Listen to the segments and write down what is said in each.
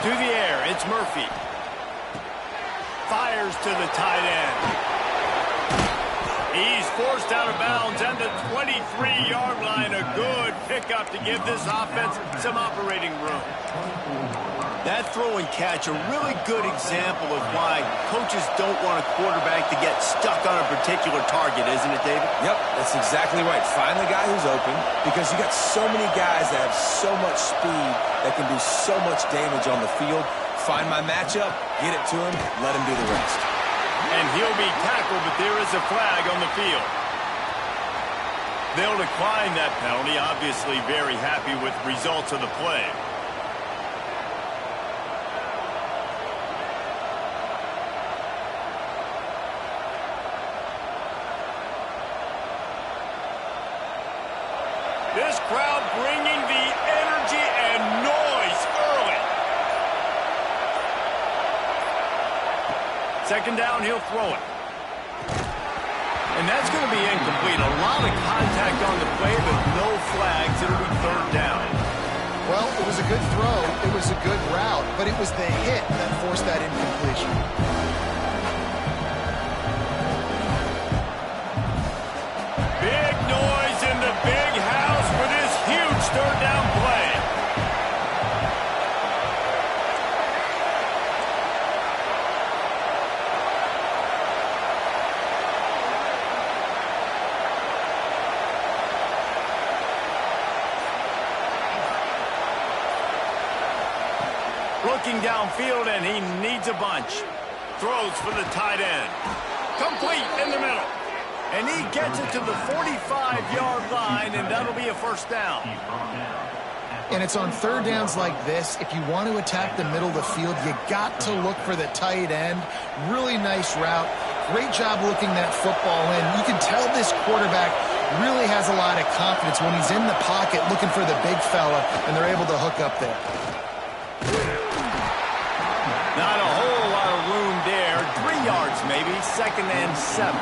To the air, it's Murphy. Fires to the tight end. He's forced out of bounds at the 23-yard line. A good pickup to give this offense some operating room. That throw and catch, a really good example of why coaches don't want a quarterback to get stuck on a particular target, isn't it, David? Yep, that's exactly right. Find the guy who's open, because you got so many guys that have so much speed that can do so much damage on the field. Find my matchup, get it to him, let him do the rest. And he'll be tackled, but there is a flag on the field. They'll decline that penalty, obviously very happy with the results of the play. This crowd bringing the energy and noise early. Second down, he'll throw it. And that's going to be incomplete. A lot of contact on the play, but no flags. It'll be third down. Well, it was a good throw. It was a good route, but it was the hit that forced that incompletion. Big noise in the big house for this huge third down play. Looking downfield, and he needs a bunch. Throws for the tight end. Complete in the middle. And he gets it to the 45-yard line, and that'll be a first down. And it's on third downs like this. If you want to attack the middle of the field, you got to look for the tight end. Really nice route. Great job looking that football in. You can tell this quarterback really has a lot of confidence when he's in the pocket looking for the big fella, and they're able to hook up there. Not a whole lot of room there. 3 yards maybe, second and 7.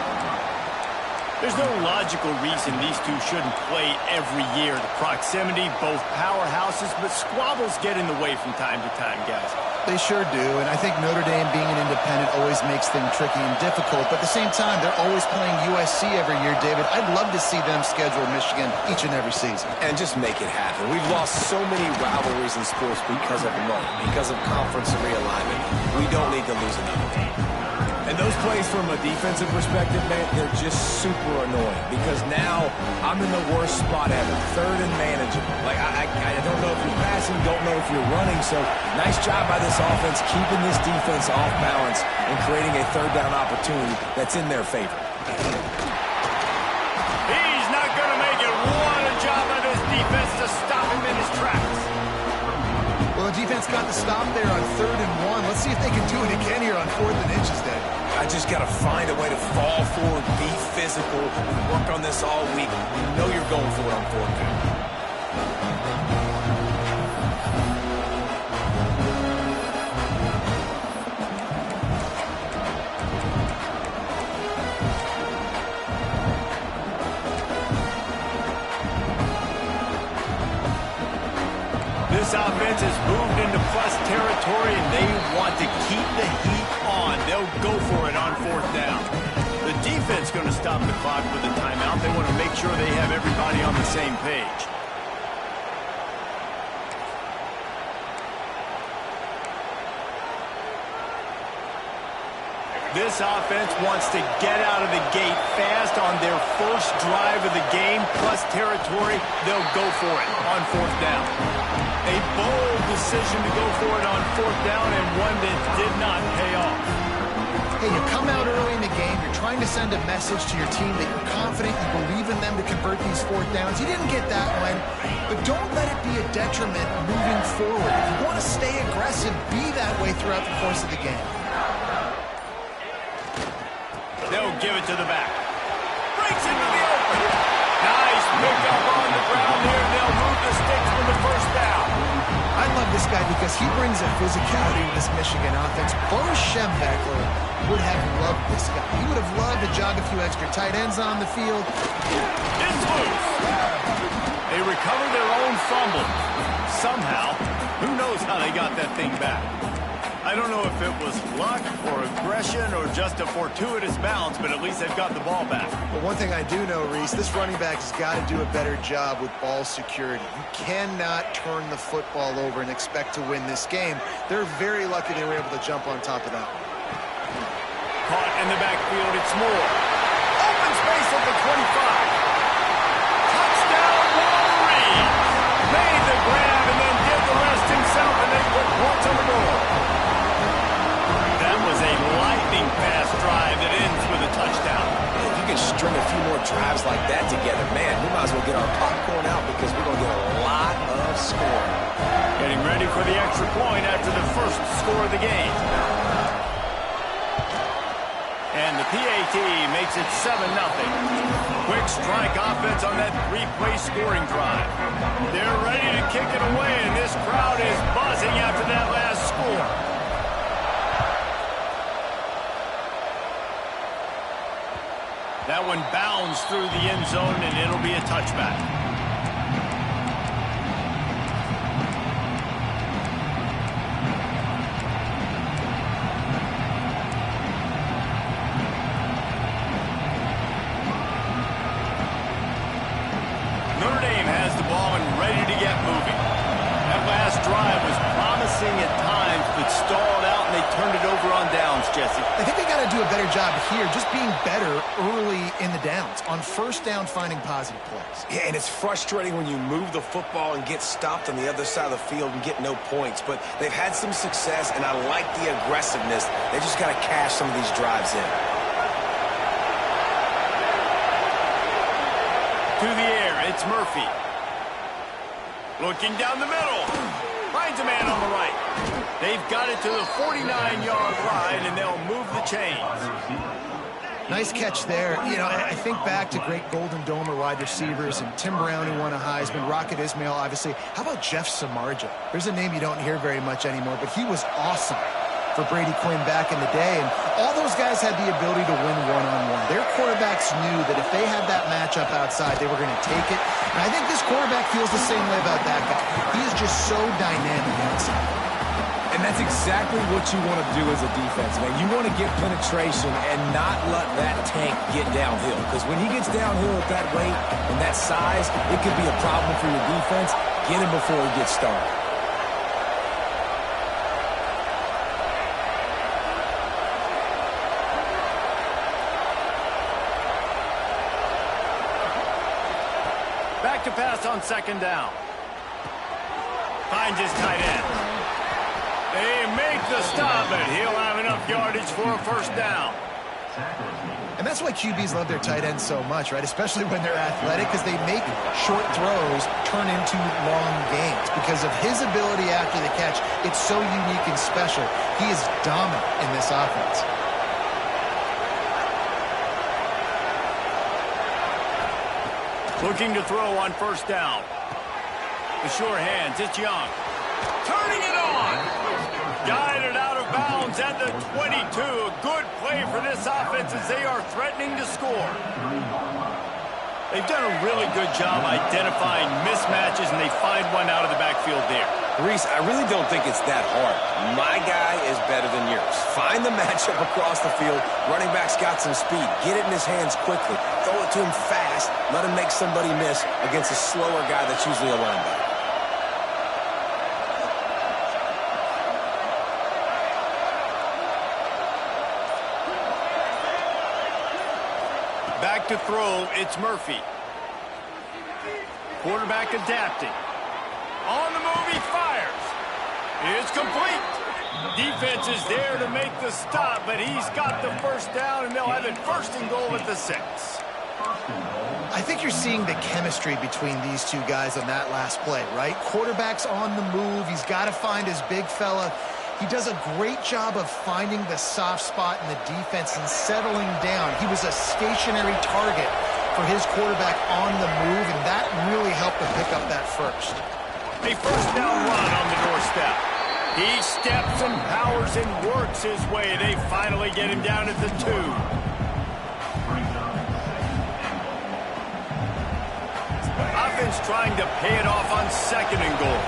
There's no logical reason these two shouldn't play every year. The proximity, both powerhouses, but squabbles get in the way from time to time, guys. They sure do, and I think Notre Dame being an independent always makes things tricky and difficult, but at the same time, they're always playing USC every year, David. I'd love to see them schedule Michigan each and every season. And just make it happen. We've lost so many rivalries in sports because of money, because of conference realignment. We don't need to lose another one. And those plays from a defensive perspective, man, they're just super annoying because now I'm in the worst spot ever, third and manageable. Like, I don't know if you're passing, don't know if you're running, so nice job by this offense keeping this defense off balance and creating a third down opportunity that's in their favor. He's not going to make it. What a job by this defense to stop him in his tracks. Well, the defense got the stop there on 3rd and 1. Let's see if they can do it again here on 4th and inches, Dave. I just got to find a way to fall forward, be physical. We work on this all week. You know you're going for it on 4th down. This offense has moved into plus territory, and they want to keep the heat on. They'll go for it on 4th down. The defense going to stop the clock with a timeout. They want to make sure they have everybody on the same page. This offense wants to get out of the gate fast on their first drive of the game, plus territory. They'll go for it on 4th down. A bold decision to go for it on 4th down, and one that did not pay off. Hey, you come out early in the game, you're trying to send a message to your team that you're confident, you believe in them to convert these 4th downs. You didn't get that one, but don't let it be a detriment moving forward. If you want to stay aggressive, be that way throughout the course of the game. They'll give it to the back. Breaks into the open. Nice pickup on the ground there. They'll move the sticks for the first down. I love this guy because he brings a physicality to this Michigan offense. Bo Schembechler would have loved this guy. He would have loved to jog a few extra tight ends on the field. It's loose. They recover their own fumble somehow, Who knows how they got that thing back? I don't know if it was luck or aggression or just a fortuitous bounce, but at least they've got the ball back. But one thing I do know, Reese, this running back has got to do a better job with ball security. You cannot turn the football over and expect to win this game. They're very lucky they were able to jump on top of that one. Caught in the backfield, it's Moore. Open space at the 25. Touchdown, Wolverine. Made the grab and then did the rest himself, and they put points on the board. That was a lightning-fast drive that ends with a touchdown. If you can string a few more drives like that together, man, we might as well get our popcorn out because we're going to get a lot of scoring. Getting ready for the extra point after the first score of the game. And the PAT makes it 7-0. Quick strike offense on that three-play scoring drive. They're ready to kick it away, and this crowd is buzzing after that last score. That one bounds through the end zone, and it'll be a touchback. Notre Dame has the ball and ready to get moving. That last drive was promising at times, but stalled out, and they turned it over on downs, Jesse. I think they got to do a better job here, just being better early in the downs. On first down, finding positive plays. Yeah, and it's frustrating when you move the football and get stopped on the other side of the field and get no points. But they've had some success, and I like the aggressiveness. They just got to cash some of these drives in. To the air, it's Murphy. Looking down the middle. Finds a man on the right. They've got it to the 49-yard line, and they'll move the chains. Nice catch there. You know, I think back to great Golden Domer wide receivers and Tim Brown, who won a Heisman, Rocket Ismail, obviously. How about Jeff Samardzija? There's a name you don't hear very much anymore, but he was awesome for Brady Quinn back in the day, and all those guys had the ability to win one-on-one. Their quarterbacks knew that if they had that matchup outside, they were going to take it, and I think this quarterback feels the same way about that guy. He is just so dynamic outside. And that's exactly what you want to do as a defense, man. You want to get penetration and not let that tank get downhill, because when he gets downhill at that weight and that size, it could be a problem for your defense. Get him before he gets started. Back to pass on second down. Finds his tight end. They make the stop, and he'll have enough yardage for a first down. And that's why QBs love their tight ends so much, right? Especially when they're athletic, because they make short throws turn into long gains. Because of his ability after the catch, it's so unique and special. He is dominant in this offense. Looking to throw on first down. The sure hands, it's Young. Turning it on. Guided out of bounds at the 22. A good play for this offense as they are threatening to score. They've done a really good job identifying mismatches, and they find one out of the backfield there. Reese, I really don't think it's that hard. My guy is better than yours. Find the matchup across the field. Running back's got some speed. Get it in his hands quickly. Throw it to him fast. Let him make somebody miss against a slower guy that's usually a linebacker. Back to throw, it's Murphy. Quarterback adapting. On the move, he fires. It's complete. Defense is there to make the stop, but he's got the first down, and they'll have it first and goal at the 6. I think you're seeing the chemistry between these two guys on that last play, right? Quarterback's on the move. He's got to find his big fella. He does a great job of finding the soft spot in the defense and settling down. He was a stationary target for his quarterback on the move, and that really helped to pick up that first. A first down run on the doorstep. He steps and powers and works his way. They finally get him down at the 2. Offense trying to pay it off on second and goal.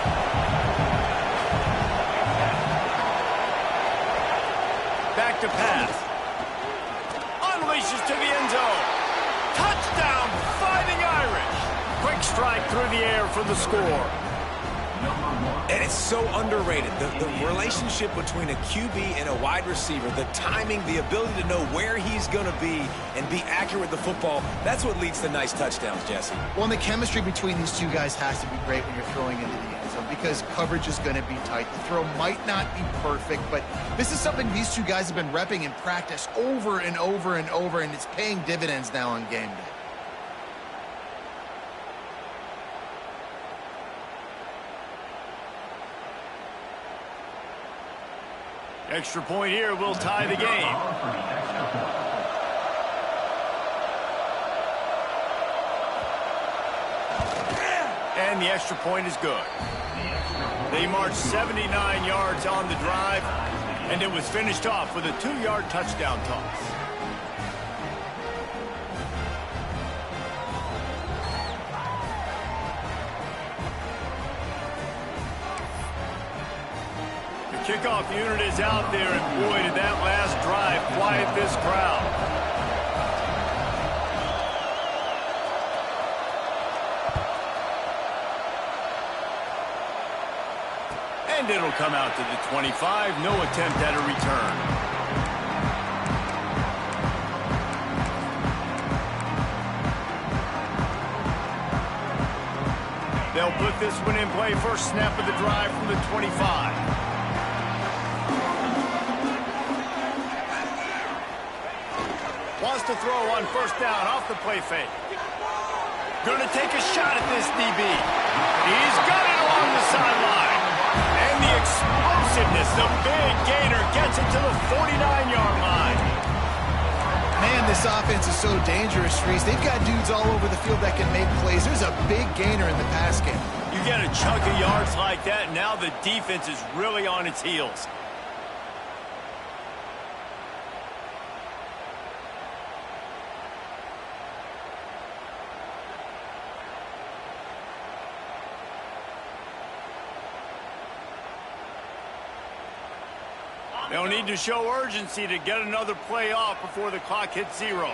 through the air for the score. And it's so underrated. The relationship between a QB and a wide receiver, the timing, the ability to know where he's going to be and be accurate with the football, that's what leads to nice touchdowns, Jesse. Well, and the chemistry between these two guys has to be great when you're throwing into the end zone because coverage is going to be tight. The throw might not be perfect, but this is something these two guys have been repping in practice over and over and over, and it's paying dividends now on game day. Extra point here will tie the game. And the extra point is good. They marched 79 yards on the drive, and it was finished off with a 2-yard touchdown toss. Kickoff unit is out there, and boy, did that last drive quiet this crowd. And it'll come out to the 25. No attempt at a return. They'll put this one in play. First snap of the drive from the 25. Wants to throw on first down off the play fake. Going to take a shot at this DB. He's got it along the sideline. And the explosiveness, the big gainer gets it to the 49-yard line. Man, this offense is so dangerous, Reese. They've got dudes all over the field that can make plays. There's a big gainer in the pass game. You get a chunk of yards like that, now the defense is really on its heels. They'll need to show urgency to get another play off before the clock hits 0.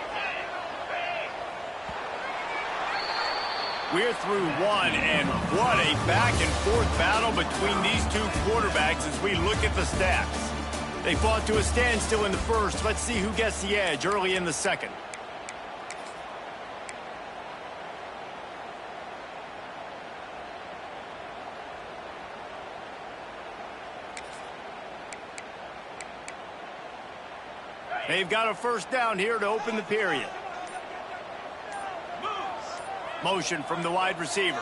We're through one, and what a back-and-forth battle between these two quarterbacks as we look at the stats. They fought to a standstill in the first. Let's see who gets the edge early in the second. They've got a first down here to open the period. Motion from the wide receiver.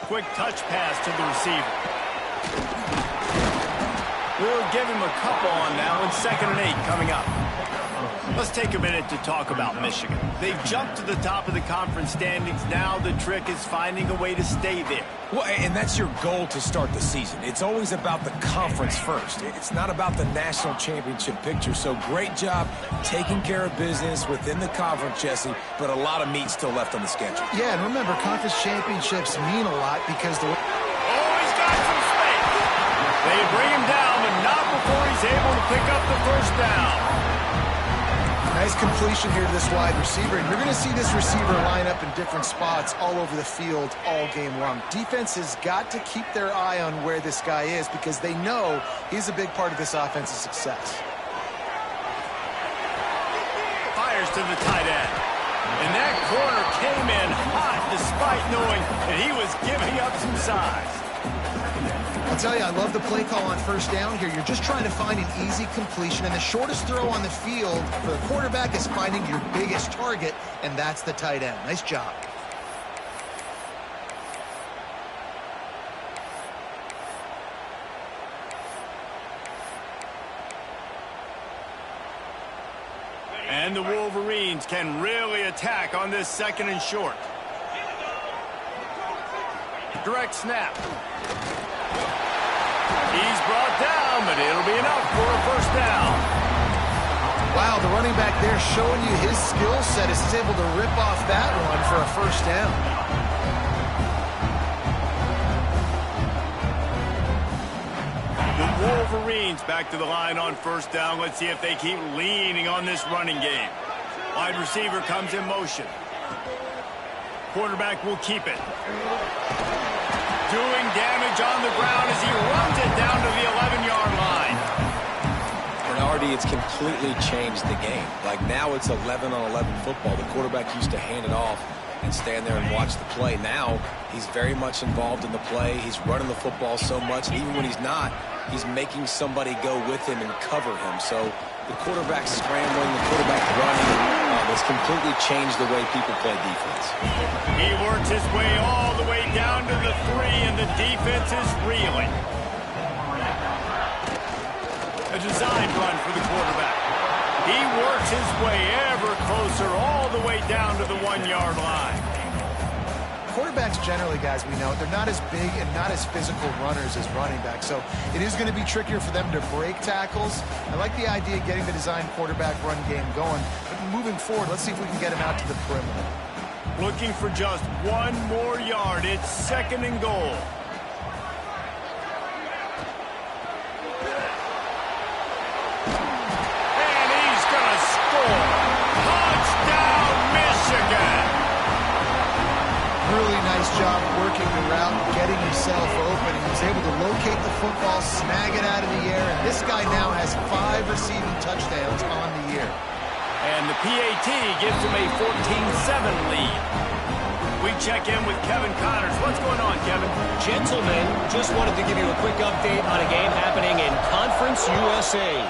Quick touch pass to the receiver. We'll give him a couple on that one. 2nd and 8 coming up. Let's take a minute to talk about Michigan. They've jumped to the top of the conference standings. Now the trick is finding a way to stay there. Well, and that's your goal to start the season. It's always about the conference first. It's not about the national championship picture. So great job taking care of business within the conference, Jesse, but a lot of meat still left on the schedule. Yeah, and remember, conference championships mean a lot because the... Oh, he's got some space. They bring him down, but not before he's able to pick up the first down. Nice completion here to this wide receiver, and you're going to see this receiver line up in different spots all over the field all game long. Defense has got to keep their eye on where this guy is because they know he's a big part of this offense's success. Fires to the tight end. And that corner came in hot despite knowing that he was giving up some size. I'll tell you, I love the play call on first down here. You're just trying to find an easy completion, and the shortest throw on the field for the quarterback is finding your biggest target, and that's the tight end. Nice job. And the Wolverines can really attack on this 2nd and short. Direct snap. He's brought down, but it'll be enough for a first down. Wow, the running back there showing you his skill set as he's able to rip off that one for a first down. The Wolverines back to the line on first down. Let's see if they keep leaning on this running game. Wide receiver comes in motion. Quarterback will keep it. Doing damage on the ground as he runs it down to the 11-yard line. And Artie, it's completely changed the game. Like now it's 11-on-11 football. The quarterback used to hand it off and stand there and watch the play. Now he's very much involved in the play. He's running the football so much. And even when he's not, he's making somebody go with him and cover him. So the quarterback scrambling, the quarterback running, has completely changed the way people play defense. He works his way all the way down to the 3, and the defense is reeling. A design run for the quarterback. He works his way ever closer all the way down to the 1-yard line. Quarterbacks generally, guys, we know, they're not as big and not as physical runners as running backs, so it is going to be trickier for them to break tackles. I like the idea of getting the design quarterback run game going, but moving forward, let's see if we can get him out to the perimeter. Looking for just 1 more yard. It's 2nd and goal. And he's going to score. Touchdown, Michigan. Really nice job working the route and getting himself open. He was able to locate the football, snag it out of the air, and this guy now has 5 receiving touchdowns on the year. And the PAT gives him a 14-7 lead. We check in with Kevin Connors. What's going on, Kevin? Gentlemen, just wanted to give you a quick update on a game happening in Conference USA.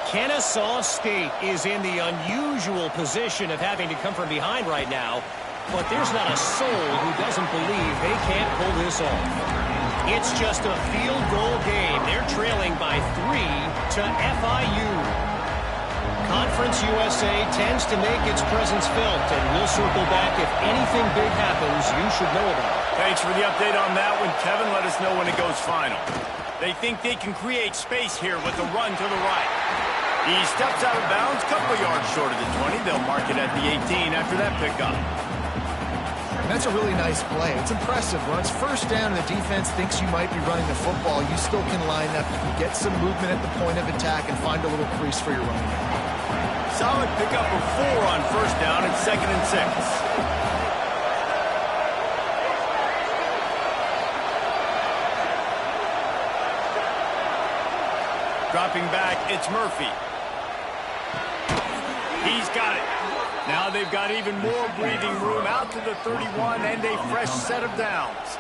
Kennesaw State is in the unusual position of having to come from behind right now, but there's not a soul who doesn't believe they can't pull this off. It's just a field goal game. They're trailing by 3 to FIU. Conference USA tends to make its presence felt, and we'll circle back if anything big happens you should know about. Thanks for the update on that one, Kevin. Let us know when it goes final. They think they can create space here with a run to the right. He steps out of bounds, couple yards short of the 20. They'll mark it at the 18 after that pickup. And that's a really nice play. It's impressive. When it's first down and the defense thinks you might be running the football, you still can line up, get some movement at the point of attack, and find a little crease for your running back. Solid pickup of 4 on first down and 2nd and 6. Dropping back, it's Murphy. He's got it. Now they've got even more breathing room out to the 31 and a fresh set of downs.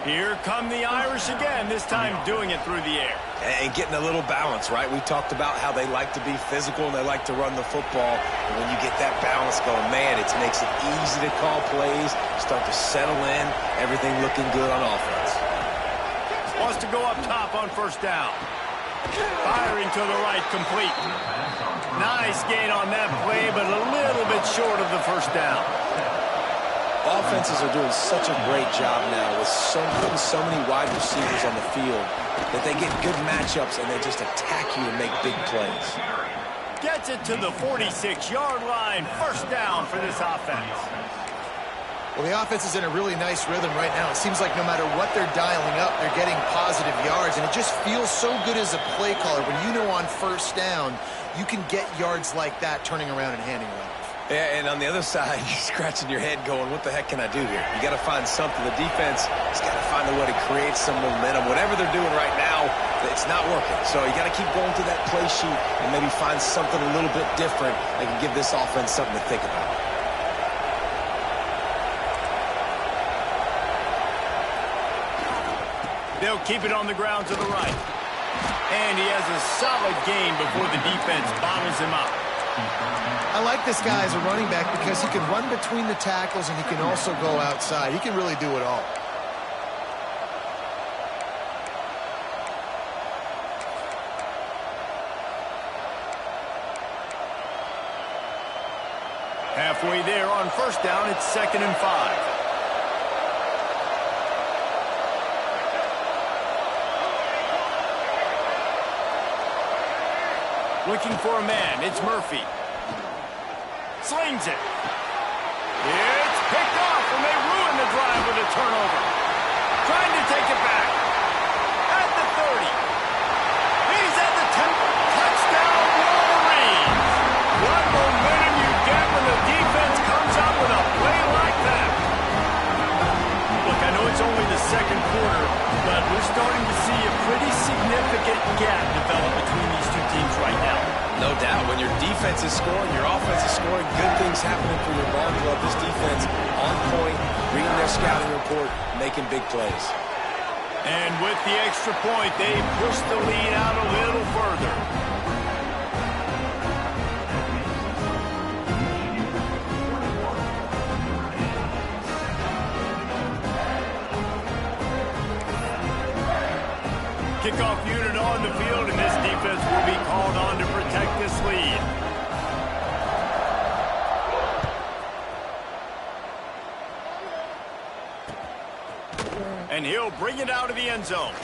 Here come the Irish again, this time doing it through the air. And getting a little balance, right? We talked about how they like to be physical and they like to run the football. And when you get that balance going, man, it makes it easy to call plays, start to settle in, everything looking good on offense. Wants to go up top on first down. Firing to the right, complete. Nice gain on that play, but a little bit short of the first down. Offenses are doing such a great job now with putting so many wide receivers on the field that they get good matchups and they just attack you and make big plays. Gets it to the 46-yard line. First down for this offense. Well, the offense is in a really nice rhythm right now. It seems like no matter what they're dialing up, they're getting positive yards, and it just feels so good as a play caller when you know on first down you can get yards like that turning around and handing it off. Yeah, and on the other side, you're scratching your head going, what the heck can I do here? You got to find something. The defense has got to find a way to create some momentum. Whatever they're doing right now, it's not working. So you got to keep going through that play sheet and maybe find something a little bit different that can give this offense something to think about. They'll keep it on the ground to the right. And he has a solid gain before the defense bottles him up. I like this guy as a running back because he can run between the tackles and he can also go outside. He can really do it all. Halfway there on first down, it's 2nd and 5. Looking for a man, it's Murphy. Slings it. It's picked off, and they ruin the drive with a turnover. Trying to take it back. At the 30. He's at the 10. Touchdown, Wolverines. What momentum you get when the defense comes out with a play like We're starting to see a pretty significant gap develop between these two teams right now. No doubt. When your defense is scoring, your offense is scoring, good things happening for your ball club. This defense on point, reading their scouting report, making big plays. And with the extra point, they push the lead out a little further. Kickoff unit on the field, and this defense will be called on to protect this lead. And he'll bring it out of the end zone.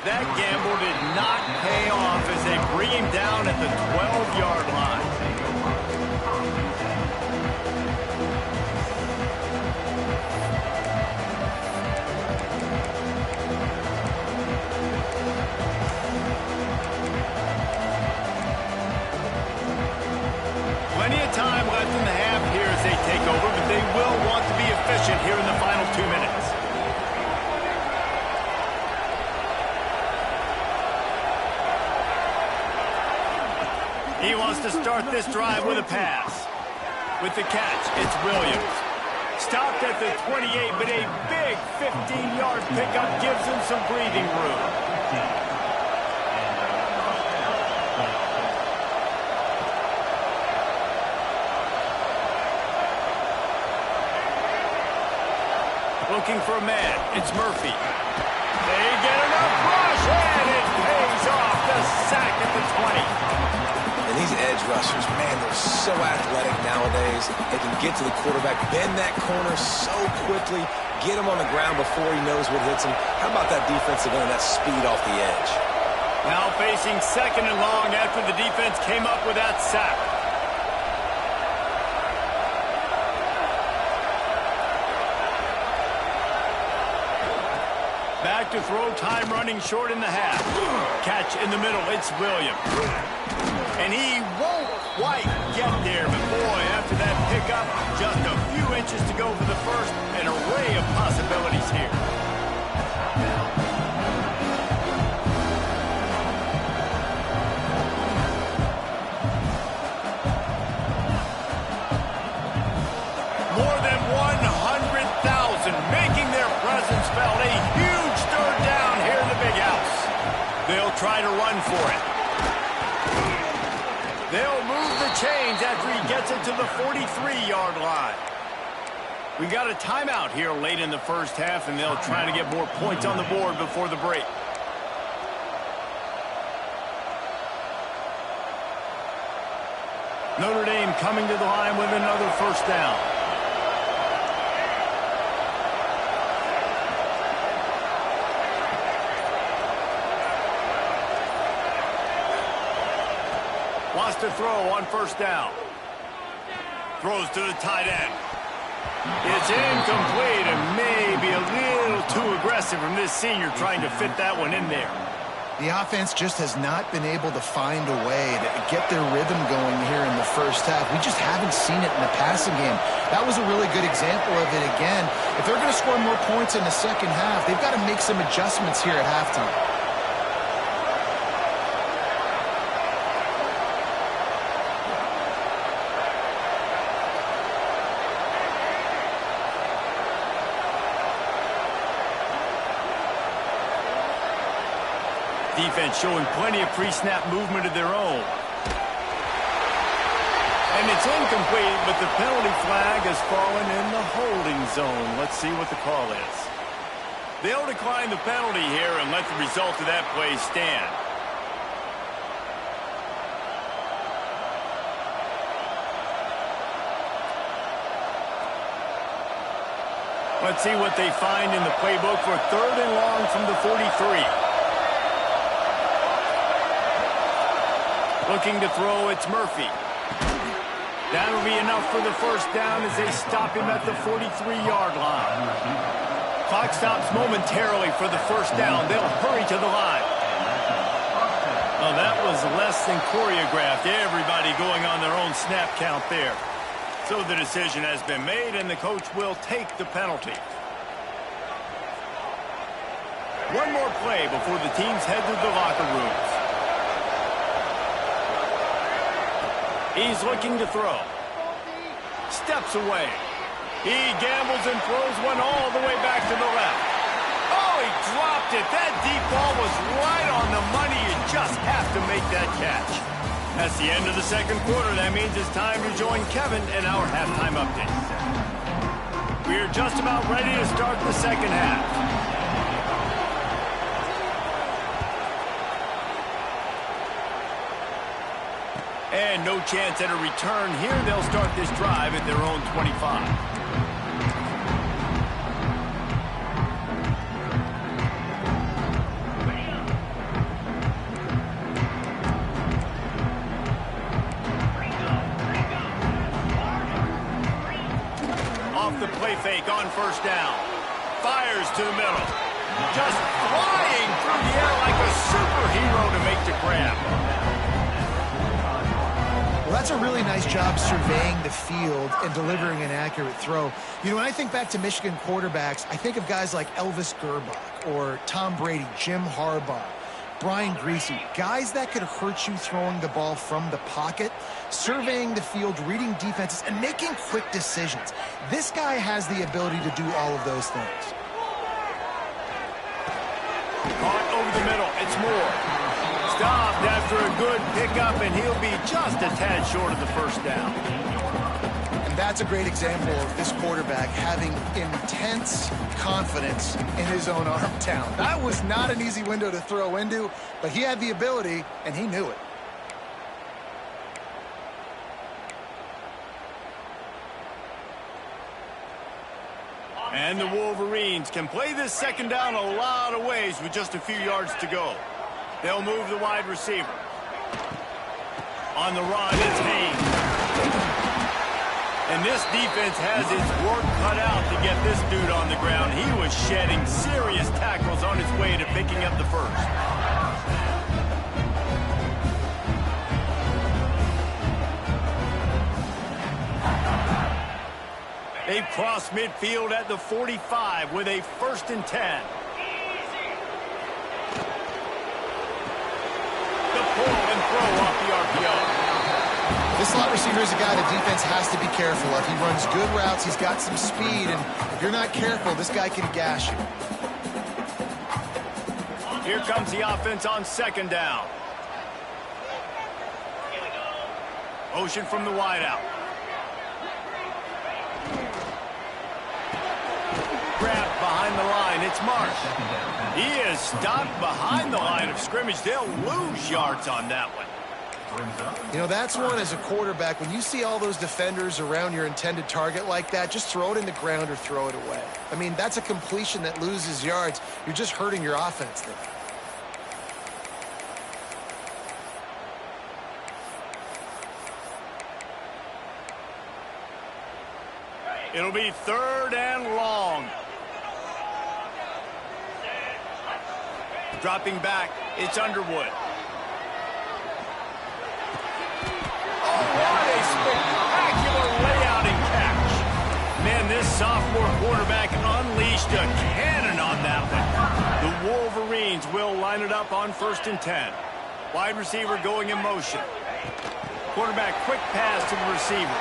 That gamble did not pay off as they bring him down at the 12-yard line. Plenty of time left in the half here as they take over, but they will want to be efficient here in the final 2 minutes. He wants to start this drive with a pass. With the catch, it's Williams. Stopped at the 28, but a big 15-yard pickup gives him some breathing room. Looking for a man. It's Murphy. They get enough rush, and it pays off. The sack at the 20. And these edge rushers, man, they're so athletic nowadays. They can get to the quarterback, bend that corner so quickly, get him on the ground before he knows what hits him. How about that defensive end, that speed off the edge? Now facing second and long after the defense came up with that sack. Back to throw, time running short in the half. Catch in the middle, it's Williams. And he won't quite get there, but boy, after that pickup, just a few inches to go for the first, an array of possibilities here. More than 100,000 making their presence felt. A huge third down here in the big house. They'll try to run for it. They'll move the chains after he gets it to the 43-yard line. We got a timeout here late in the first half, and they'll try to get more points on the board before the break. Notre Dame coming to the line with another first down. Wants to throw on first down. Throws to the tight end. It's incomplete and maybe a little too aggressive from this senior trying to fit that one in there. The offense just has not been able to find a way to get their rhythm going here in the first half. We just haven't seen it in the passing game. That was a really good example of it again. If they're going to score more points in the second half, they've got to make some adjustments here at halftime. Defense showing plenty of pre-snap movement of their own. And it's incomplete, but the penalty flag has fallen in the holding zone. Let's see what the call is. They'll decline the penalty here and let the result of that play stand. Let's see what they find in the playbook for third and long from the 43. Looking to throw, it's Murphy. That'll be enough for the first down as they stop him at the 43-yard line. Clock stops momentarily for the first down. They'll hurry to the line. Oh, that was less than choreographed. Everybody going on their own snap count there. So the decision has been made, and the coach will take the penalty. One more play before the teams head to the locker rooms. He's looking to throw. Steps away. He gambles and throws one all the way back to the left. Oh, he dropped it. That deep ball was right on the money. You just have to make that catch. That's the end of the second quarter. That means it's time to join Kevin in our halftime update. We are just about ready to start the second half. And no chance at a return here. They'll start this drive at their own 25. Off the play fake on first down. Fires to the middle. Just flying through the air like a superhero to make the grab. Well, that's a really nice job surveying the field and delivering an accurate throw. You know, when I think back to Michigan quarterbacks, I think of guys like Elvis Gerbach or Tom Brady, Jim Harbaugh, Brian Griese, guys that could hurt you throwing the ball from the pocket, surveying the field, reading defenses, and making quick decisions. This guy has the ability to do all of those things. Caught over the middle. It's Moore. Stopped after a good pickup, and he'll be just a tad short of the first down. And that's a great example of this quarterback having intense confidence in his own arm talent. That was not an easy window to throw into, but he had the ability, and he knew it. And the Wolverines can play this second down a lot of ways with just a few yards to go. They'll move the wide receiver. On the run, it's Haynes. And this defense has its work cut out to get this dude on the ground. He was shedding serious tackles on his way to picking up the first. They've crossed midfield at the 45 with a 1st and 10. The pull and throw off the RPO. This slot receiver is a guy the defense has to be careful of. He runs good routes. He's got some speed, and if you're not careful, this guy can gash you. Here comes the offense on second down. Motion from the wideout. Grabbed behind the line. It's Marsh. He is stopped behind the line of scrimmage. They'll lose yards on that one. You know, that's one as a quarterback. When you see all those defenders around your intended target like that, just throw it in the ground or throw it away. I mean, that's a completion that loses yards. You're just hurting your offense there. It'll be 3rd and long. Dropping back, it's Underwood. Oh, what a spectacular layout and catch. Man, this sophomore quarterback unleashed a cannon on that one. The Wolverines will line it up on 1st and 10. Wide receiver going in motion. Quarterback quick pass to the receiver.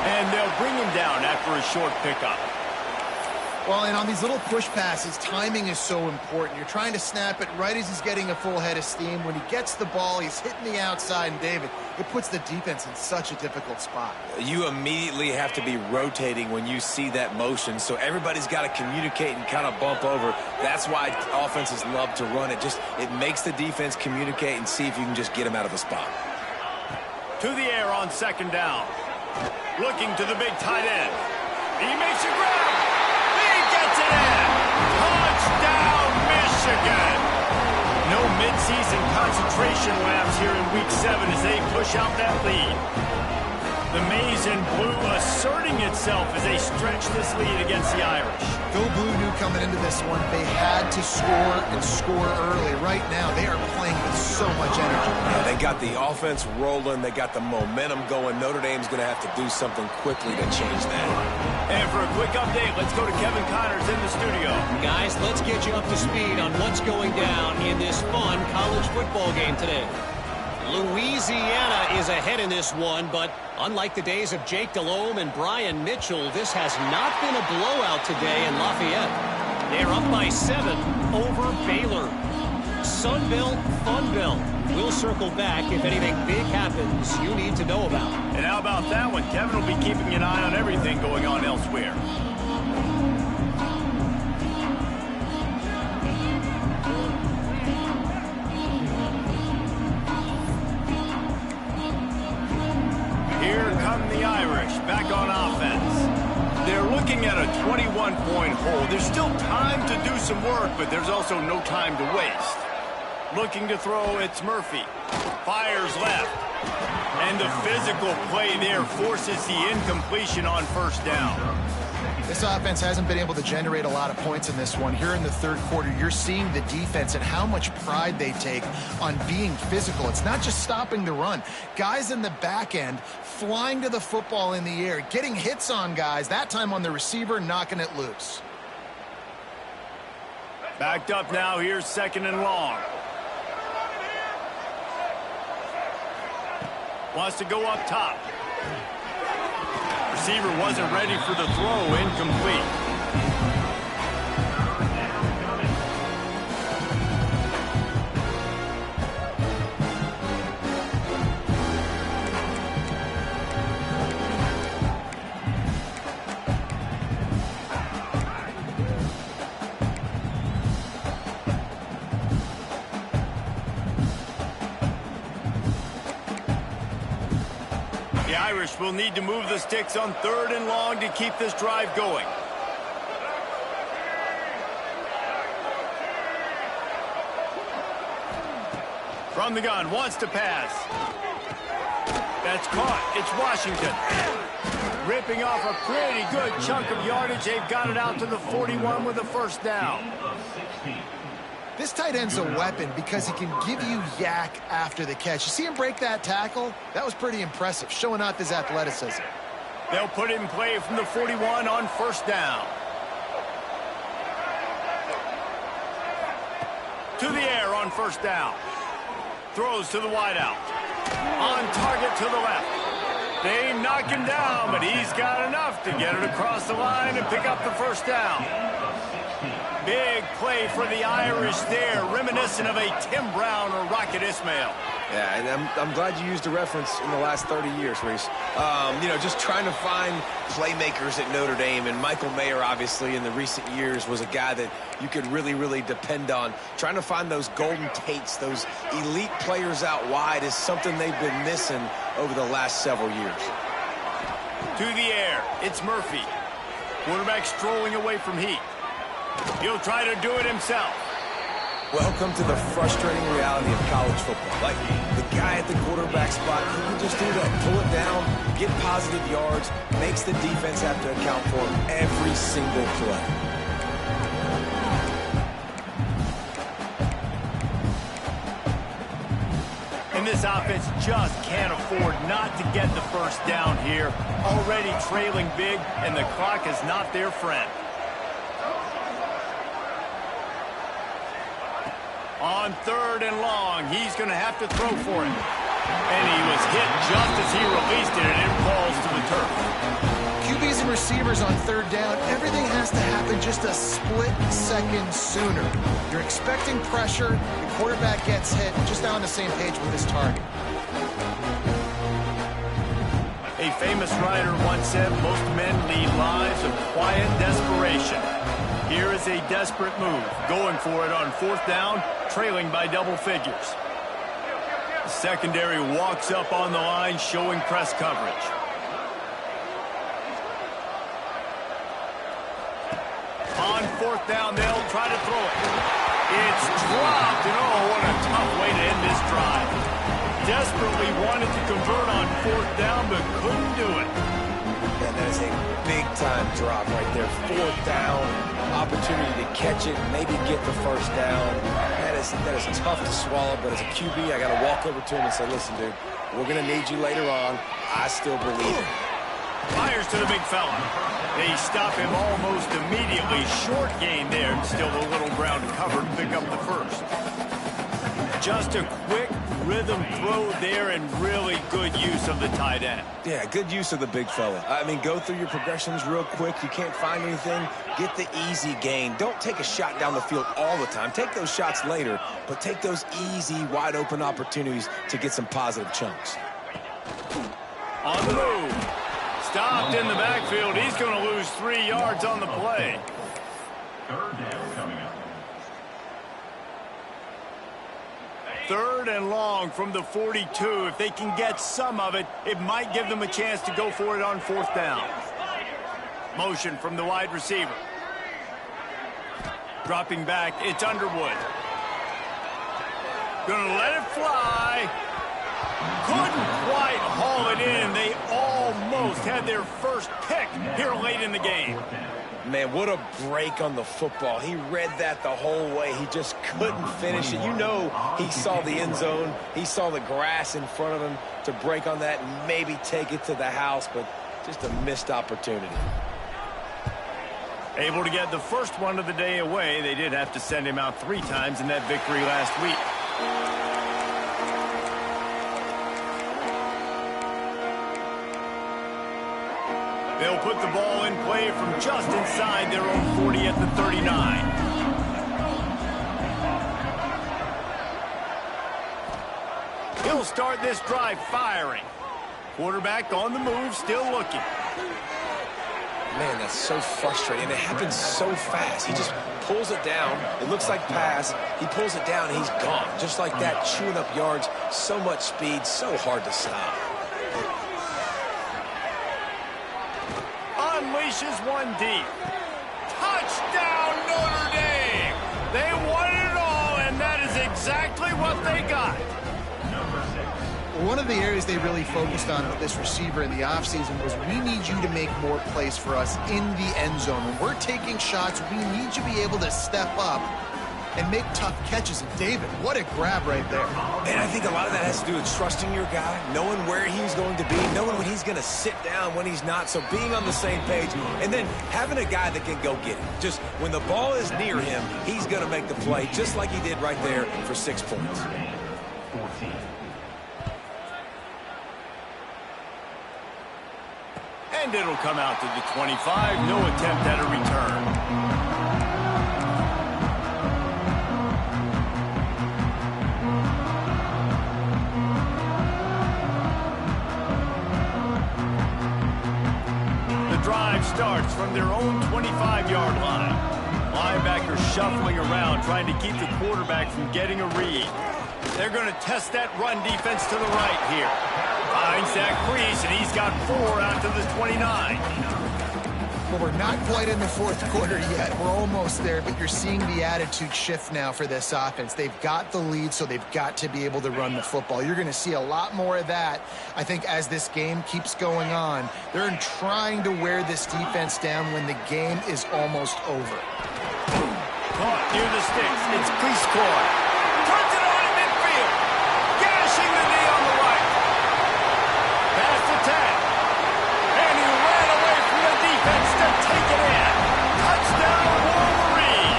And they'll bring him down after a short pickup. Well, and on these little push passes, timing is so important. You're trying to snap it right as he's getting a full head of steam. When he gets the ball, he's hitting the outside, and David, it puts the defense in such a difficult spot. You immediately have to be rotating when you see that motion, so everybody's got to communicate and kind of bump over. That's why offenses love to run it. It makes the defense communicate and see if you can just get him out of the spot. To the air on second down. Looking to the big tight end. He makes a grab. He gets it in. Touchdown, Michigan. No midseason concentration laps here in Week 7 as they push out that lead. The maize and blue asserting itself as they stretch this lead against the Irish. Go Blue knew coming into this one they had to score and score early. Right now, they are playing with so much energy. Yeah, they got the offense rolling. They got the momentum going. Notre Dame's going to have to do something quickly to change that. And for a quick update, let's go to Kevin Connors in the studio. Guys, let's get you up to speed on what's going down in this fun college football game today. Louisiana is ahead in this one, but unlike the days of Jake Delhomme and Brian Mitchell, this has not been a blowout today in Lafayette. They're up by 7 over Baylor. Sunbelt, Funbelt. We'll circle back if anything big happens you need to know about. And how about that one? Kevin will be keeping an eye on everything going on elsewhere. Here come the Irish back on offense. They're looking at a 21-point hole. There's still time to do some work, but there's also no time to waste. Looking to throw, it's Murphy. Fires left. And the physical play there forces the incompletion on first down. This offense hasn't been able to generate a lot of points in this one. Here in the third quarter, you're seeing the defense and how much pride they take on being physical. It's not just stopping the run. Guys in the back end flying to the football in the air, getting hits on guys, that time on the receiver, knocking it loose. Backed up now, here's 2nd and long. Wants to go up top. Receiver wasn't ready for the throw, incomplete. The Irish will need to move the sticks on 3rd and long to keep this drive going. From the gun, wants to pass. That's caught. It's Washington. Ripping off a pretty good chunk of yardage. They've got it out to the 41 with a first down. This tight end's a weapon because he can give you yak after the catch. You see him break that tackle? That was pretty impressive, showing off his athleticism. They'll put it in play from the 41 on first down. To the air on first down. Throws to the wideout. On target to the left. They knock him down, but he's got enough to get it across the line and pick up the first down. Big play for the Irish there, reminiscent of a Tim Brown or Rocket Ismail. Yeah, and I'm glad you used a reference in the last 30 years, Reese. You know, just trying to find playmakers at Notre Dame, and Michael Mayer, obviously, in the recent years, was a guy that you could really, really depend on. Trying to find those golden Tates, those elite players out wide is something they've been missing over the last several years. To the air, it's Murphy. Quarterback strolling away from Heath. He'll try to do it himself. Welcome to the frustrating reality of college football. Like, the guy at the quarterback spot, he can just do that. Pull it down, get positive yards, makes the defense have to account for him every single play. And this offense just can't afford not to get the first down here. Already trailing big, and the clock is not their friend. On 3rd and long, he's going to have to throw for it. And he was hit just as he released it, and it falls to the turf. QBs and receivers on 3rd down, everything has to happen just a split second sooner. You're expecting pressure, the quarterback gets hit, just on the same page with his target. A famous writer once said, most men lead lives of quiet desperation. Here is a desperate move, going for it on 4th down, trailing by double figures. The secondary walks up on the line, showing press coverage. On 4th down, they'll try to throw it. It's dropped, and oh, what a tough way to end this drive. desperately wanted to convert on 4th down, but couldn't do it. And that is a big-time drop right there. 4th down, opportunity to catch it, maybe get the 1st down. That is tough to swallow, but as a QB, I got to walk over to him and say, listen, dude, we're going to need you later on. I still believe it. Fires to the big fella. They stop him almost immediately. Short gain there, and still a little ground covered to pick up the 1st. Just a quick rhythm throw there and really good use of the tight end. Yeah, good use of the big fella. I mean, go through your progressions real quick. You can't find anything, get the easy gain. Don't take a shot down the field all the time. Take those shots later, but take those easy, wide-open opportunities to get some positive chunks. On the move. Stopped in the backfield. He's going to lose 3 yards on the play. 3rd down coming up. 3rd and long from the 42. If they can get some of it, it might give them a chance to go for it on 4th down. Motion from the wide receiver. Dropping back, it's Underwood. Gonna let it fly. Couldn't quite haul it in. They almost had their first pick here late in the game. Man, what a break on the football. He read that the whole way. He just couldn't finish it. You know he saw the end zone. He saw the grass in front of him to break on that and maybe take it to the house, but just a missed opportunity. Able to get the first one of the day away. They did have to send him out 3 times in that victory last week. They'll put the ball in play from just inside their own 40 at the 39. He'll start this drive firing. Quarterback on the move, still looking. Man, that's so frustrating. And it happens so fast. He just pulls it down. It looks like pass. He pulls it down, and he's gone. Just like that, chewing up yards. So much speed, so hard to stop. Unleashes one deep. Touchdown, Notre Dame! They won it all, and that is exactly what they got. One of the areas they really focused on with this receiver in the offseason was we need you to make more plays for us in the end zone. When we're taking shots, we need you to be able to step up and make tough catches. And David, what a grab right there. And I think a lot of that has to do with trusting your guy, knowing where he's going to be, knowing when he's going to sit down, when he's not. So being on the same page, and then having a guy that can go get it. Just when the ball is near him, he's going to make the play, just like he did right there for 6 points. 14. And it'll come out to the 25. No attempt at a return. Drive starts from their own 25-yard line. Linebackers shuffling around, trying to keep the quarterback from getting a read. They're going to test that run defense to the right here. Finds that crease, and he's got 4 out to the 29. Well, we're not quite in the 4th quarter yet. We're almost there, but you're seeing the attitude shift now for this offense. They've got the lead, so they've got to be able to run the football. You're going to see a lot more of that, I think, as this game keeps going on. They're trying to wear this defense down when the game is almost over. Caught near the sticks. It's Cleescore. Turns it on in midfield. Gashing the knee on the right. Pass to 10. And he ran away from the defense to take it in. Touchdown, Wolverine.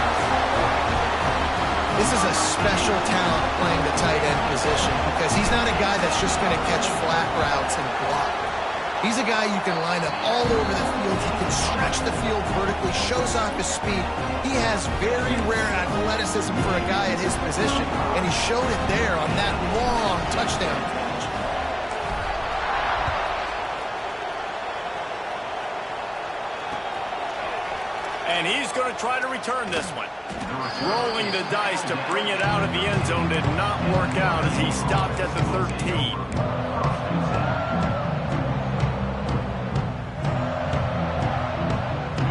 This is a special talent playing the tight end position because he's not a guy that's just going to catch flat routes and block. He's a guy you can line up all over the field. He can stretch the field vertically, shows off his speed. He has very rare athleticism for a guy at his position, and he showed it there on that long touchdown catch. And he's going to try to return this one. Rolling the dice to bring it out of the end zone did not work out as he stopped at the 13.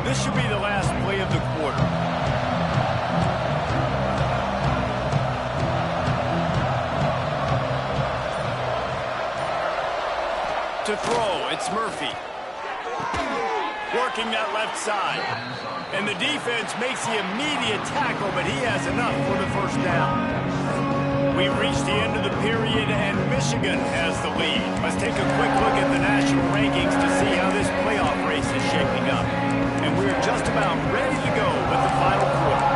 This should be the last play of the quarter. To throw, it's Murphy. Working that left side. And the defense makes the immediate tackle, but he has enough for the first down. We've reached the end of the period, and Michigan has the lead. Let's take a quick look at the national rankings to see how this playoff race is shaping up. And we're just about ready to go with the final quarter.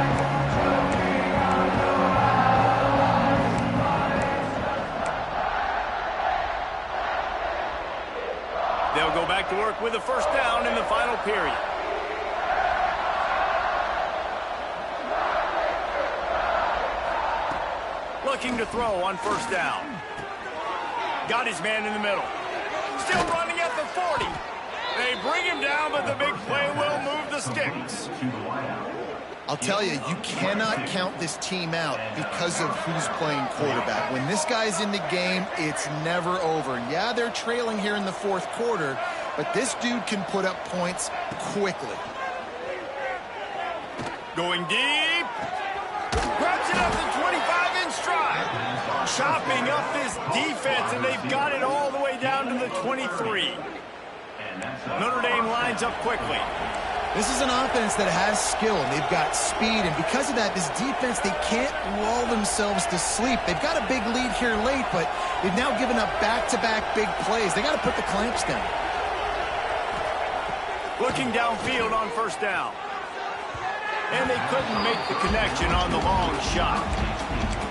They'll go back to work with a first down in the final period. Looking to throw on first down. Got his man in the middle. Still running at the 40. They bring him down, but the big play will move the sticks. I'll tell you, you cannot count this team out because of who's playing quarterback. When this guy's in the game, it's never over. Yeah, they're trailing here in the fourth quarter, but this dude can put up points quickly. Going deep. Grabs it up to 25 in stride. Chopping up this defense, and they've got it all the way down to the 23. Notre Dame lines up quickly. This is an offense that has skill. They've got speed, and because of that, this defense, they can't lull themselves to sleep. They've got a big lead here late, but they've now given up back-to-back big plays. They got to put the clamps down. Looking downfield on first down. And they couldn't make the connection on the long shot.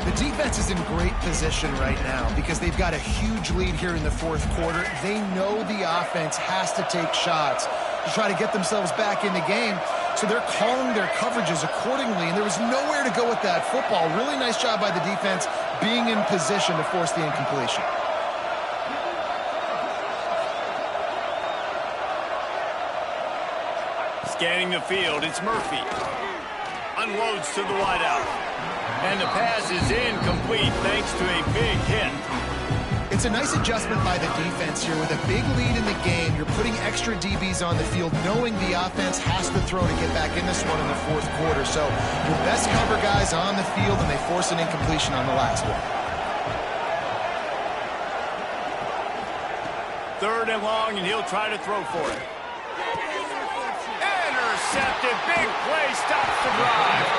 The defense is in great position right now because they've got a huge lead here in the fourth quarter. They know the offense has to take shots to try to get themselves back in the game. So they're calling their coverages accordingly, and there was nowhere to go with that football. Really nice job by the defense being in position to force the incompletion. Scanning the field, it's Murphy. Unloads to the wideout. And the pass is incomplete thanks to a big hit. It's a nice adjustment by the defense here. With a big lead in the game, you're putting extra DBs on the field, knowing the offense has to throw to get back in this one in the fourth quarter. So your best cover guys on the field, and they force an incompletion on the last one. Third and long, and he'll try to throw for it. Intercepted. Big play stops the drive.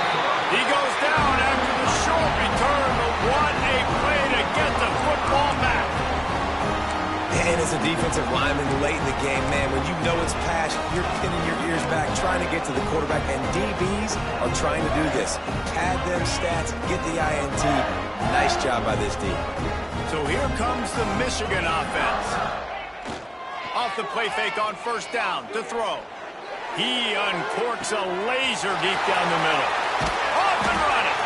He goes down after the short return, but what a play to get the football back. And as a defensive lineman late in the game, man, when you know it's pass, you're pinning your ears back, trying to get to the quarterback, and DBs are trying to do this. Pad them stats, get the INT. Nice job by this D. So here comes the Michigan offense. Off the play fake on first down to throw. He uncorks a laser deep down the middle. Off and running.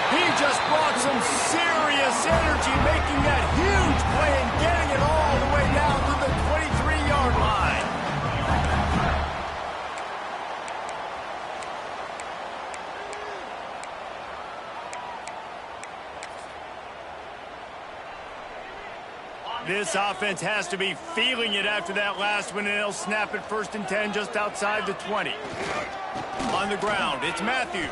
He just brought some serious energy, making that huge play and getting it all the way down to the 23-yard line. This offense has to be feeling it after that last one, and they'll snap it 1st and 10 just outside the 20. On the ground, it's Matthew.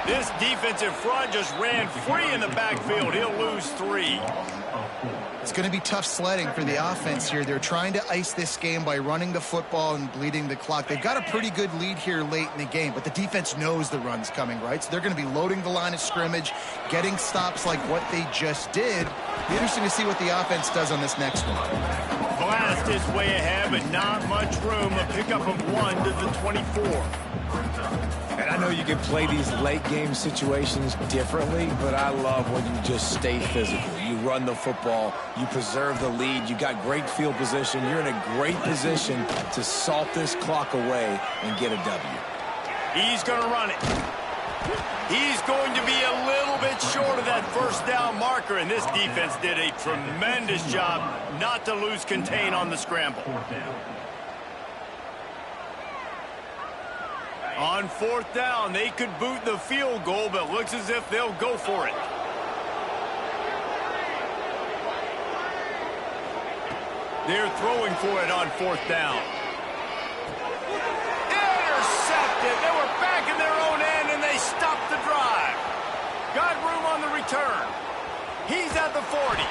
This defensive front just ran free in the backfield. He'll lose 3. It's going to be tough sledding for the offense here. They're trying to ice this game by running the football and bleeding the clock. They've got a pretty good lead here late in the game, but the defense knows the run's coming, right? So they're going to be loading the line of scrimmage, getting stops like what they just did. Be interesting to see what the offense does on this next one. Blast is way ahead, but not much room. A pickup of 1 to the 24. And I know you can play these late game situations differently, but I love when you just stay physical. You run the football, you preserve the lead, you got great field position, you're in a great position to salt this clock away and get a W. He's going to run it. He's going to be a little bit short of that first down marker, and this defense did a tremendous job not to lose contain on the scramble. On 4th down, they could boot the field goal, but looks as if they'll go for it. They're throwing for it on 4th down. Intercepted. They were back in their own end, and they stopped the drive. Got room on the return. He's at the 40.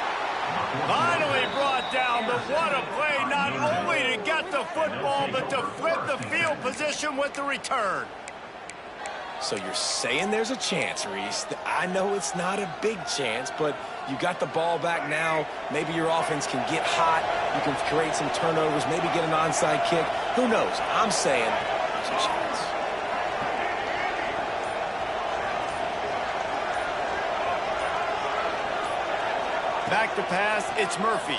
Finally brought down, but what a play, not only to get the football, but to flip the field position with the return. So you're saying there's a chance, Reese. I know it's not a big chance, but you got the ball back now. Maybe your offense can get hot. You can create some turnovers, maybe get an onside kick. Who knows? I'm saying there's a chance. Back to pass, it's Murphy.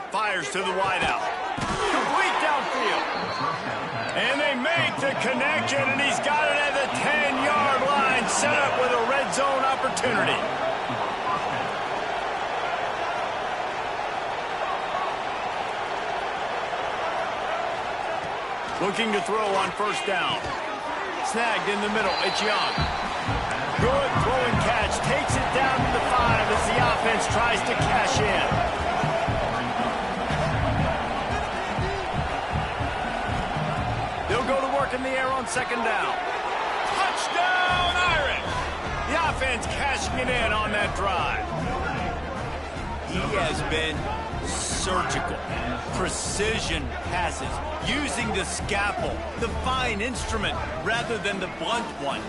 Fires to the wideout. Complete downfield. And they make the connection, and he's got it at the 10-yard line, set up with a red zone opportunity. Looking to throw on first down. Snagged in the middle, it's Young. Good throwing catch, takes it down to the 5 as the offense tries to cash in. They'll go to work in the air on second down. Touchdown, Irish! The offense cashing it in on that drive. He has been surgical. Precision passes, using the scalpel, the fine instrument, rather than the blunt one.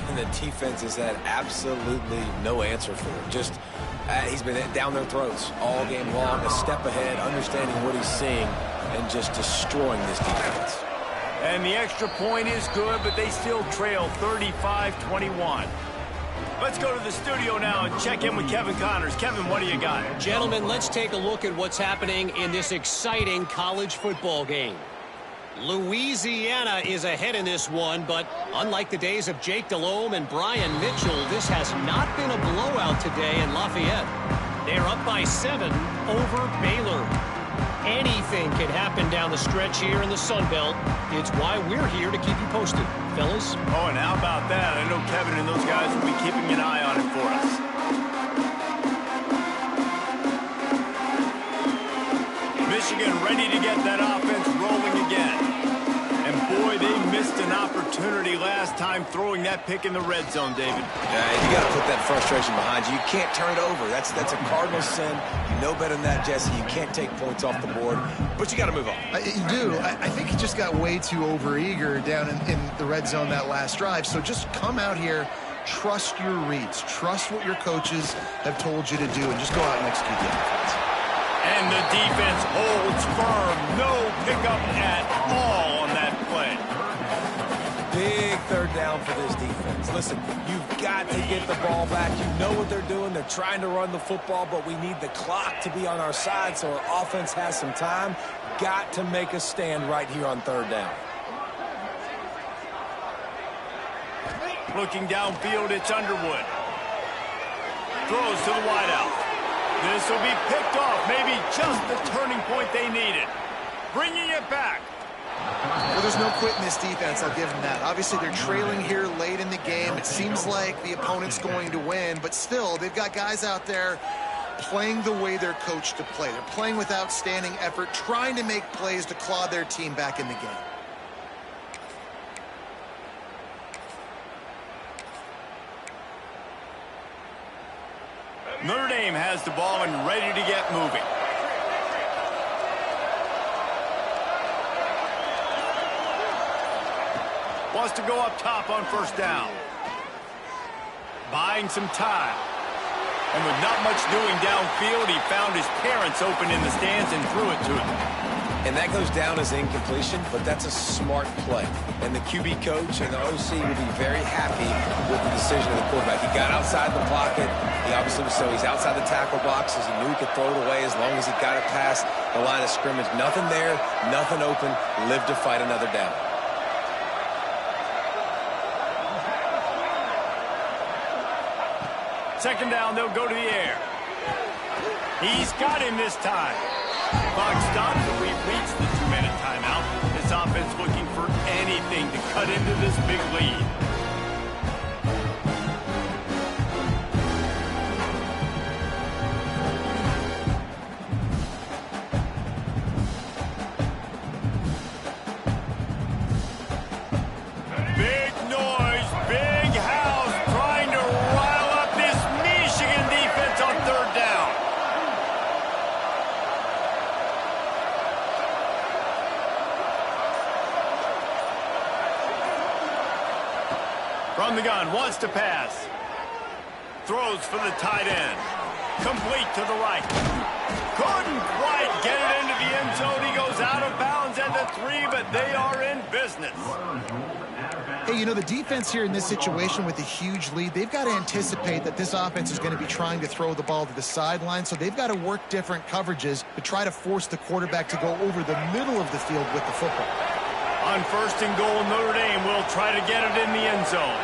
And the defense has had absolutely no answer for him. Just, he's been down their throats all game long, a step ahead, understanding what he's seeing, and just destroying this defense. And the extra point is good, but they still trail 35-21. Let's go to the studio now and check in with Kevin Connors. Kevin, what do you got? Gentlemen, let's take a look at what's happening in this exciting college football game. Louisiana is ahead in this one, but unlike the days of Jake Delhomme and Brian Mitchell, this has not been a blowout today in Lafayette. They're up by 7 over Baylor. Anything can happen down the stretch here in the Sun Belt. It's why we're here to keep you posted, fellas. Oh, and how about that? I know Kevin and those guys will be keeping an eye on it for us. Michigan ready to get that offense rolling again. And boy, they missed an opportunity last time throwing that pick in the red zone, David. Yeah, you got to put that frustration behind you. You can't turn it over. That's a cardinal sin. You know better than that, Jesse. You can't take points off the board, but you got to move on. You do. I think he just got way too overeager down in the red zone that last drive. So just come out here, trust your reads, trust what your coaches have told you to do, and just go out and execute the offense. And the defense holds firm. No pickup at all on that play. Big third down for this defense. Listen, you've got to get the ball back. You know what they're doing. They're trying to run the football, but we need the clock to be on our side so our offense has some time. Got to make a stand right here on third down. Looking downfield, it's Underwood. Throws to the wideout. This will be picked off, maybe just the turning point they needed. Bringing it back. Well, there's no quit in this defense, I'll give them that. Obviously, they're trailing here late in the game. It seems like the opponent's going to win, but still, they've got guys out there playing the way they're coached to play. They're playing with outstanding effort, trying to make plays to claw their team back in the game. Notre Dame has the ball and ready to get moving. Wants to go up top on first down. Buying some time. And with not much doing downfield, he found his parents open in the stands and threw it to him. And that goes down as incompletion, but that's a smart play. And the QB coach and the OC would be very happy with the decision of the quarterback. He got outside the pocket. He obviously was so he's outside the tackle boxes. He knew he could throw it away as long as he got it past the line of scrimmage. Nothing there, nothing open. Live to fight another down. Second down, they'll go to the air. He's got him this time. Clock stopped, and we've reached the 2-minute timeout. This offense looking for anything to cut into this big lead. Big noise, big house, trying to rile up this Michigan defense on third down. From the gun, wants to pass. Throws for the tight end. Complete to the right. Couldn't quite get it into the end zone. He goes out of bounds at the 3, but they are in business. Hey, you know, the defense here in this situation with a huge lead, they've got to anticipate that this offense is going to be trying to throw the ball to the sideline, so they've got to work different coverages to try to force the quarterback to go over the middle of the field with the football. On 1st and goal, Notre Dame will try to get it in the end zone.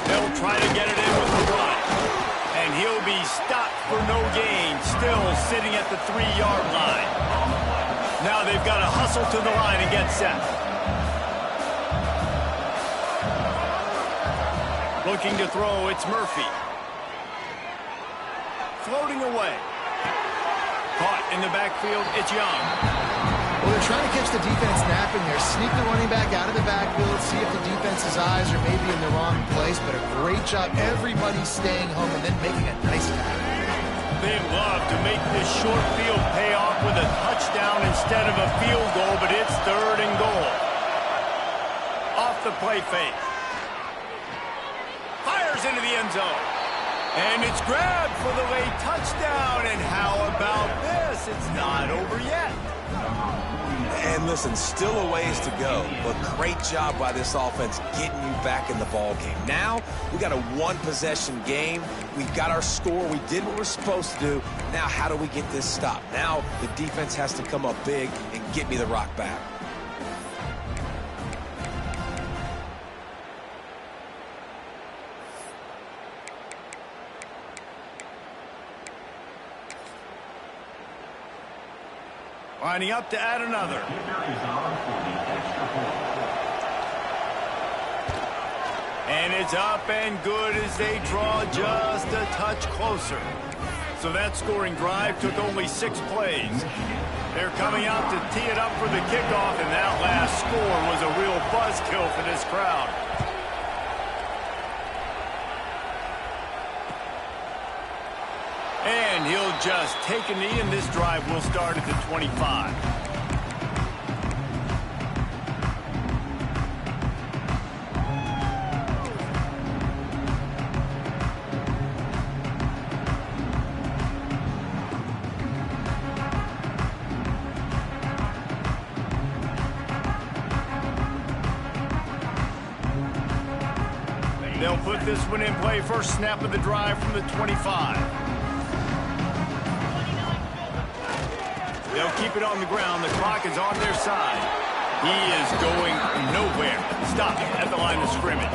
They'll try to get it in with the run. And he'll be stopped for no gain, still sitting at the 3-yard line. Now they've got to hustle to the line and get set. Looking to throw, it's Murphy. Floating away. Caught in the backfield, it's Young. Well, they're trying to catch the defense napping there. Sneak the running back out of the backfield, see if the defense's eyes are maybe in the wrong place, but a great job. Everybody's staying home and then making a nice tackle. They love to make this short field pay off with a touchdown instead of a field goal, but it's 3rd and goal. Off the play fake. Fires into the end zone. And it's grabbed for the late touchdown. And how about this? It's not over yet. And listen, still a ways to go, but great job by this offense getting you back in the ball game. Now, we got a 1-possession game. We've got our score. We did what we're supposed to do. Now, how do we get this stopped? Now, the defense has to come up big and get me the rock back. Lining up to add another. And it's up and good as they draw just a touch closer. So that scoring drive took only 6 plays. They're coming out to tee it up for the kickoff, and that last score was a real buzzkill for this crowd. And he'll just take a knee, and this drive will start at the 25. They'll put this one in play. First snap of the drive from the 25. They'll keep it on the ground. The clock is on their side. He is going nowhere. Stopped at the line of scrimmage.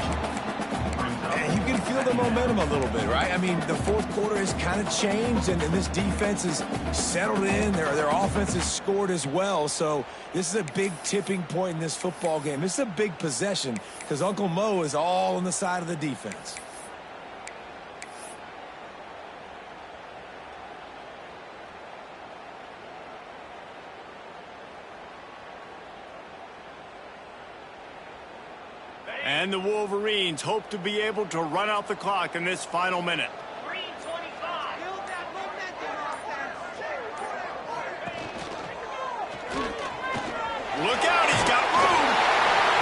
And you can feel the momentum a little bit, right? I mean, the 4th quarter has kind of changed, and this defense is settled in. Their offense has scored as well. So this is a big tipping point in this football game. This is a big possession because Uncle Mo is all on the side of the defense. And the Wolverines hope to be able to run out the clock in this final minute. Look out, he's got room.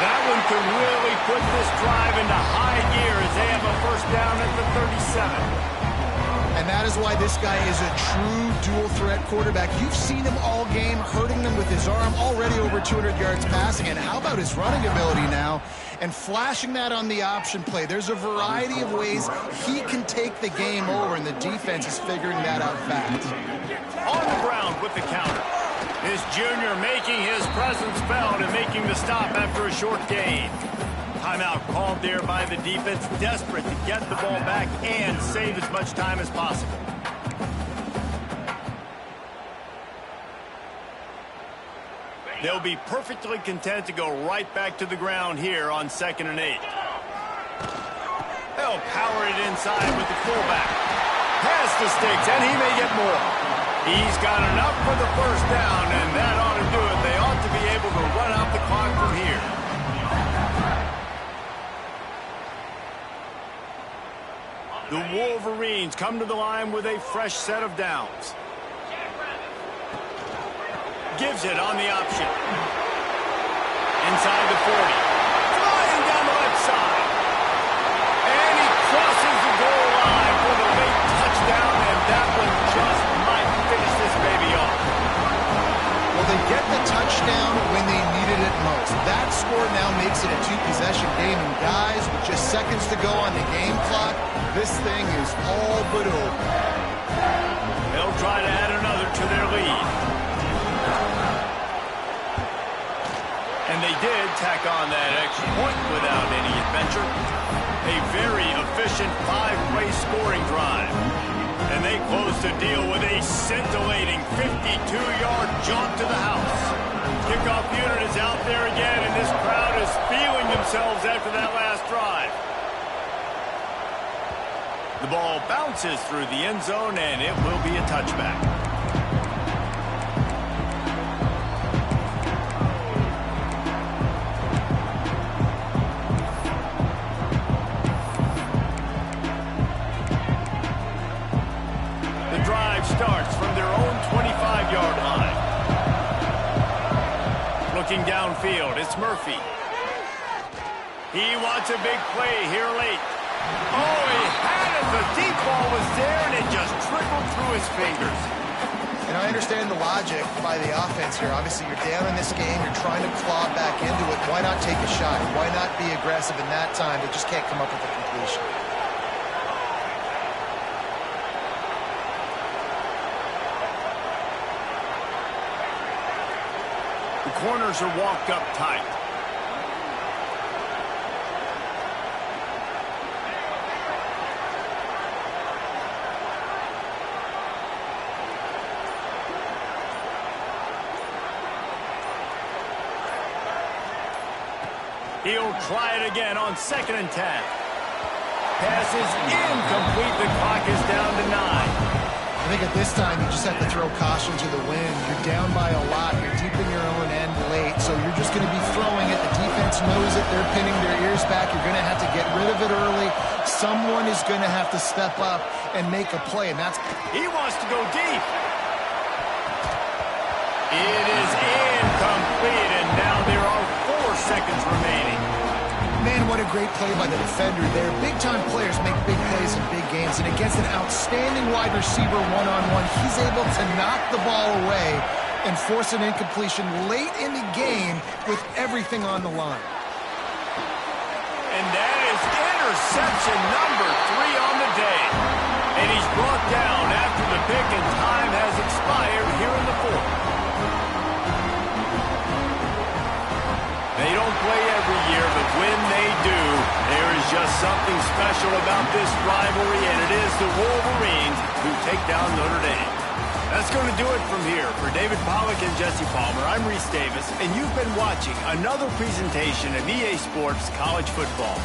That one could really put this drive into high gear as they have a first down at the 37. And that is why this guy is a true dual-threat quarterback. You've seen him all game, hurting them with his arm, already over 200 yards passing. And how about his running ability now? And flashing that on the option play. There's a variety of ways he can take the game over, and the defense is figuring that out fast. On the ground with the counter. This junior making his presence felt and making the stop after a short gain. Timeout called there by the defense, desperate to get the ball back and save as much time as possible. They'll be perfectly content to go right back to the ground here on 2nd and 8. They'll power it inside with the fullback. Pass to Sticks, and he may get more. He's got enough for the first down, and that ought to do it. They ought to be able to run out the clock from here. The Wolverines come to the line with a fresh set of downs. Gives it on the option. Inside the 40. Flying down the left side. And he crosses the goal line for the late touchdown, and that one just might finish this baby off. Well, they get the touchdown when they needed it most. That score now makes it a two-possession game, and guys, with just seconds to go on the game clock, this thing is all but over. They'll try to add another to their lead. And they did tack on that extra point without any adventure. A very efficient five-way scoring drive. And they close the deal with a scintillating 52-yard jaunt to the house. Kickoff unit is out there again, and this crowd is feeling themselves after that last drive. The ball bounces through the end zone, and it will be a touchback. Starts from their own 25-yard line. Looking downfield, it's Murphy. He wants a big play here late. Oh, he had it. The deep ball was there, and it just trickled through his fingers. And I understand the logic by the offense here. Obviously, you're down in this game. You're trying to claw back into it. Why not take a shot? Why not be aggressive in that time? They just can't come up with a completion. Corners are walked up tight. He'll try it again on 2nd and 10. Pass is incomplete. The clock is down to 9. I think at this time, you just have to throw caution to the wind. You're down by a lot. You're deep in your own end late, so you're just going to be throwing it. The defense knows it. They're pinning their ears back. You're going to have to get rid of it early. Someone is going to have to step up and make a play, and that's... He wants to go deep. It is incomplete, and now there are 4 seconds remaining. Man, what a great play by the defender there. Big-time players make big plays in big games, and against an outstanding wide receiver one-on-one, he's able to knock the ball away and force an incompletion late in the game with everything on the line. And that is interception number 3 on the day. And he's brought down after the pick, and time has expired here in the 4th. They don't play every year, but when they do, there is just something special about this rivalry, and it is the Wolverines who take down Notre Dame. That's going to do it from here. For David Pollack and Jesse Palmer, I'm Reese Davis, and you've been watching another presentation of EA Sports College Football.